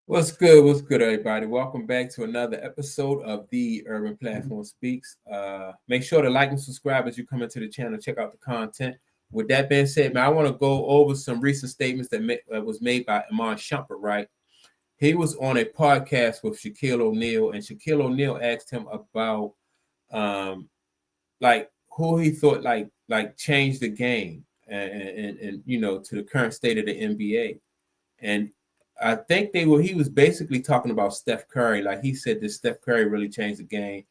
What's good? What's good, everybody? Welcome back to another episode of the Urban Platform Speaks. Make sure to like and subscribe as you come into the channel. Check out the content. With that being said, man, I want to go over some recent statements that was made by Iman Shumpert. Right, he was on a podcast with Shaquille O'Neal, and Shaquille O'Neal asked him about like who he thought like changed the game and to the current state of the NBA. And I think he was basically talking about Steph Curry. Like he said that Steph Curry really changed the game.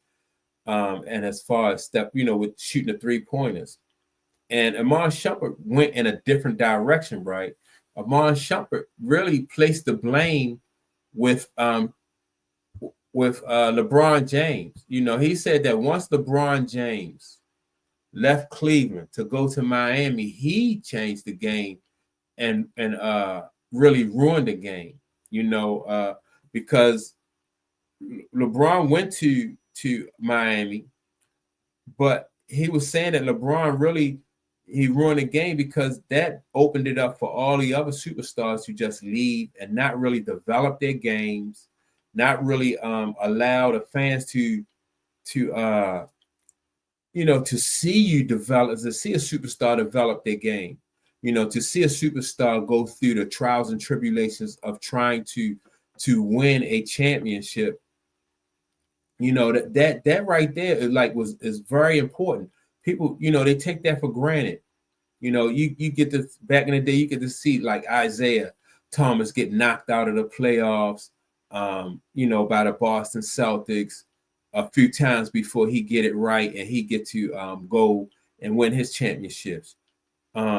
And as far as Steph, with shooting the 3-pointers. And Iman Shumpert went in a different direction, right? Iman Shumpert really placed the blame with LeBron James. He said that once LeBron James left Cleveland to go to Miami, he changed the game and really ruined the game, because LeBron went to Miami, but he was saying that LeBron really he ruined the game because that opened it up for all the other superstars to just leave and not really develop their games, not really allow the fans to to see you develop, to see a superstar develop their game. To see a superstar go through the trials and tribulations of trying to win a championship, that right there is very important. People, they take that for granted. You get to back in the day, you get to see like Isaiah Thomas get knocked out of the playoffs, by the Boston Celtics a few times before he get it right and he get to go and win his championships.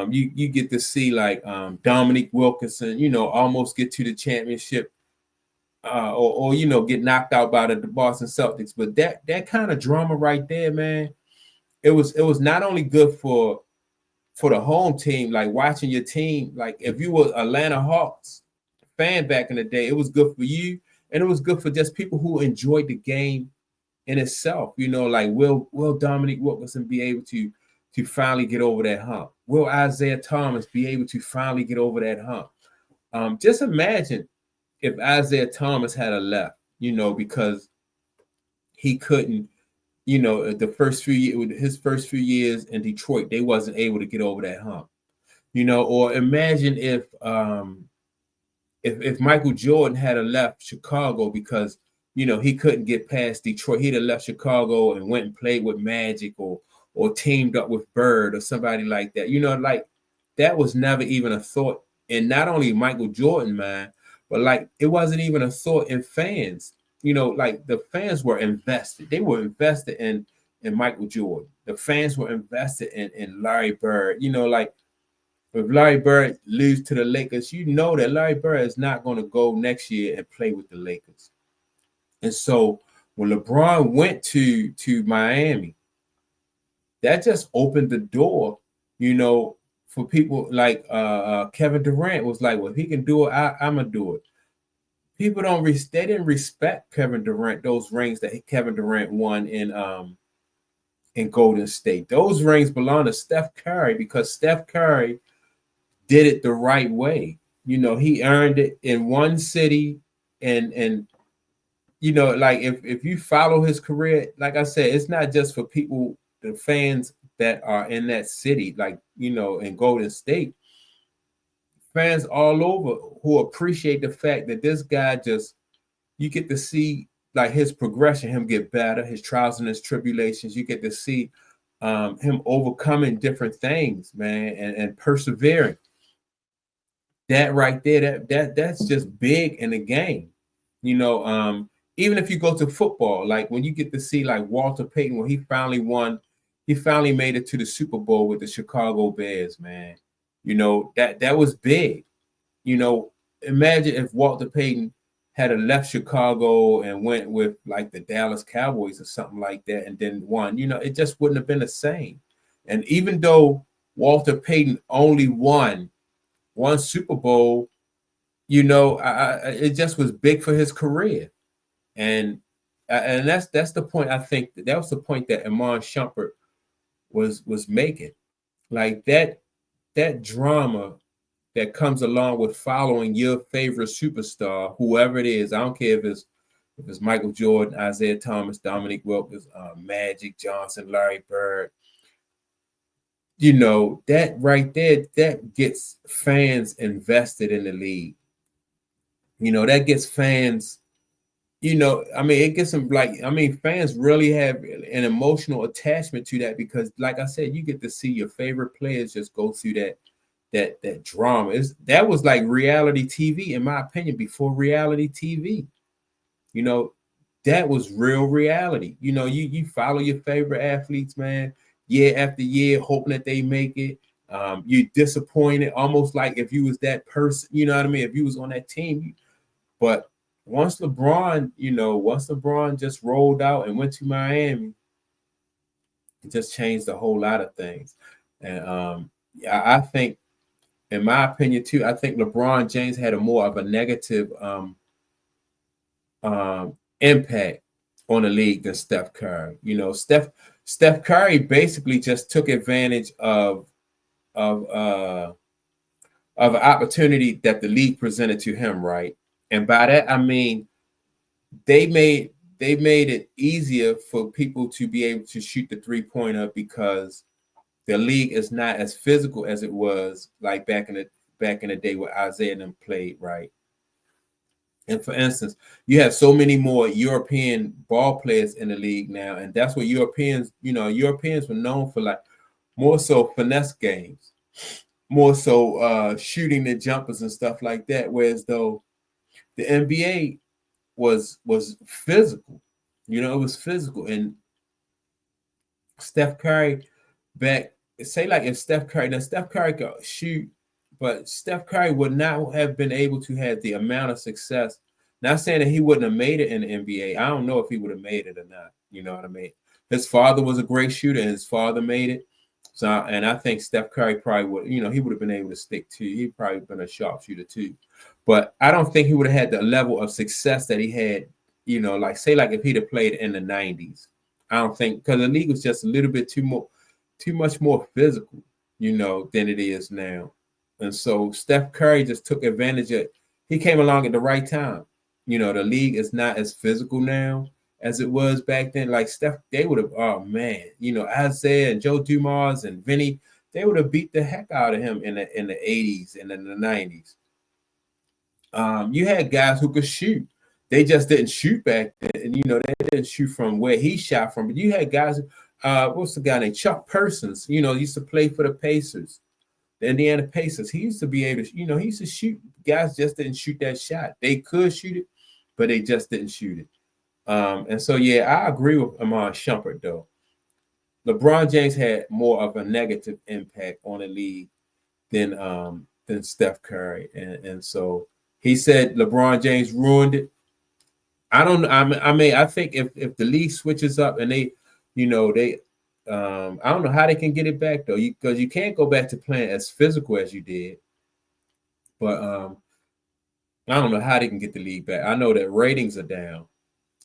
You get to see like Dominique Wilkinson, almost get to the championship, or get knocked out by the Boston Celtics. But that kind of drama right there, man, it was not only good for the home team, like watching your team. Like if you were Atlanta Hawks fan back in the day, it was good for you, and it was good for just people who enjoyed the game in itself. Like will Dominique Wilkinson be able to finally get over that hump? Will Isaiah Thomas be able to finally get over that hump? Just imagine if Isaiah Thomas had a left, because he couldn't, his first few years in Detroit, they wasn't able to get over that hump. Or imagine if Michael Jordan had a left Chicago because he couldn't get past Detroit. He'd have left Chicago and went and played with Magic or teamed up with Bird or somebody like that. Like that was never even a thought in not only Michael Jordan mind, but like it wasn't even a thought in fans. Like the fans were invested. They were invested in Michael Jordan. The fans were invested in Larry Bird. Like if Larry Bird loses to the Lakers, that Larry Bird is not going to go next year and play with the Lakers. And so when LeBron went to Miami, that just opened the door, for people like Kevin Durant was like, well, if he can do it, I'm gonna do it. People they didn't respect Kevin Durant, those rings that Kevin Durant won in Golden State. Those rings belong to Steph Curry because Steph Curry did it the right way. He earned it in one city and like if you follow his career, like I said, it's not just for people, the fans that are in that city, like, in Golden State, fans all over who appreciate the fact that this guy you get to see like his progression, him get better, his trials and his tribulations. You get to see him overcoming different things, man, and persevering. That right there, that's just big in the game. Even if you go to football, like when you get to see like Walter Payton, when he finally made it to the Super Bowl with the Chicago Bears, man. That was big. Imagine if Walter Payton had left Chicago and went with like the Dallas Cowboys or something like that and then won. It just wouldn't have been the same. And even though Walter Payton only won one Super Bowl, it just was big for his career. And that's the point. I think that was the point that Iman Shumpert was making. Like that drama that comes along with following your favorite superstar, whoever it is. I don't care if it's Michael Jordan, Isaiah Thomas, Dominique Wilkins, Magic Johnson, Larry Bird. You know, that right there, that gets fans invested in the league. You know, that gets fans, you know, I mean, it gets them like, I mean, fans really have an emotional attachment to that because, like I said, you get to see your favorite players just go through that drama. That was like reality TV, in my opinion, before reality TV. You know, that was real reality. You know, you follow your favorite athletes, man, year after year, hoping that they make it. You're disappointed, almost like if you was that person, you know what I mean? If you was on that team, but once LeBron just rolled out and went to Miami, it just changed a whole lot of things. And I think, in my opinion, too, I think LeBron James had a more of a negative impact on the league than Steph Curry. You know, Steph Curry basically just took advantage of an opportunity that the league presented to him, right? And by that I mean they made it easier for people to be able to shoot the 3-pointer because the league is not as physical as it was like back in the day where Isaiah and them played, right? And for instance, you have so many more European ball players in the league now, and that's what Europeans were known for, like more so finesse games, more so shooting the jumpers and stuff like that. Whereas though the NBA was physical, you know, it was physical. And Steph Curry if Steph Curry could shoot, but Steph Curry would not have been able to have the amount of success. Not saying that he wouldn't have made it in the NBA. I don't know if he would have made it or not. You know what I mean? His father was a great shooter, and his father made it. So, and I think Steph Curry probably would, you know, he would have been able to stick to. He'd probably been a sharpshooter too. But I don't think he would have had the level of success that he had, you know, like if he'd have played in the 90s. I don't think, because the league was just a little bit too much more physical, you know, than it is now. And so Steph Curry just took advantage of it. He came along at the right time. You know, the league is not as physical now as it was back then. Like Steph, they would have, oh man, you know, Isaiah and Joe Dumars and Vinny, they would have beat the heck out of him in the 80s and in the 90s. You had guys who could shoot. They just didn't shoot back then. And, you know, they didn't shoot from where he shot from. But you had guys, what's the guy named Chuck Persons, you know, used to play for the Pacers, the Indiana Pacers. He used to be able to, you know, he used to shoot. Guys just didn't shoot that shot. They could shoot it, but they just didn't shoot it. And so, yeah, I agree with Iman Shumpert, though. LeBron James had more of a negative impact on the league than Steph Curry. And so he said LeBron James ruined it. I don't know. I mean, I think if the league switches up and they, you know, I don't know how they can get it back, though, because you can't go back to playing as physical as you did. But I don't know how they can get the league back. I know that ratings are down.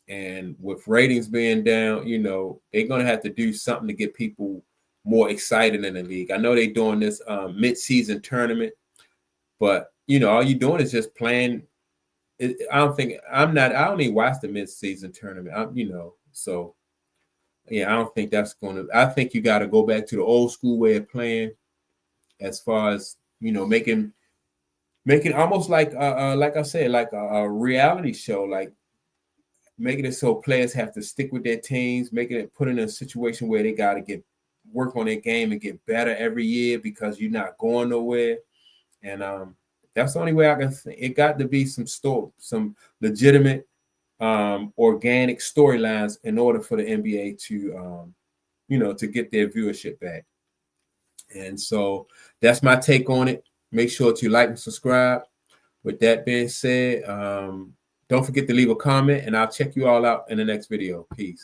And with ratings being down, you know, they're going to have to do something to get people more excited in the league. I know they're doing this mid-season tournament, but, you know, all you're doing is just playing. I don't even watch the mid-season tournament, you know, so, yeah, I don't think that's going to, I think you got to go back to the old school way of playing as far as, you know, making almost like I said, like a reality show, like making it so players have to stick with their teams, making it put in a situation where they got to work on their game and get better every year because you're not going nowhere. And that's the only way I can think. It got to be some legitimate, organic storylines in order for the NBA to, you know, to get their viewership back. And so that's my take on it. Make sure to like and subscribe. With that being said, don't forget to leave a comment, and I'll check you all out in the next video. Peace.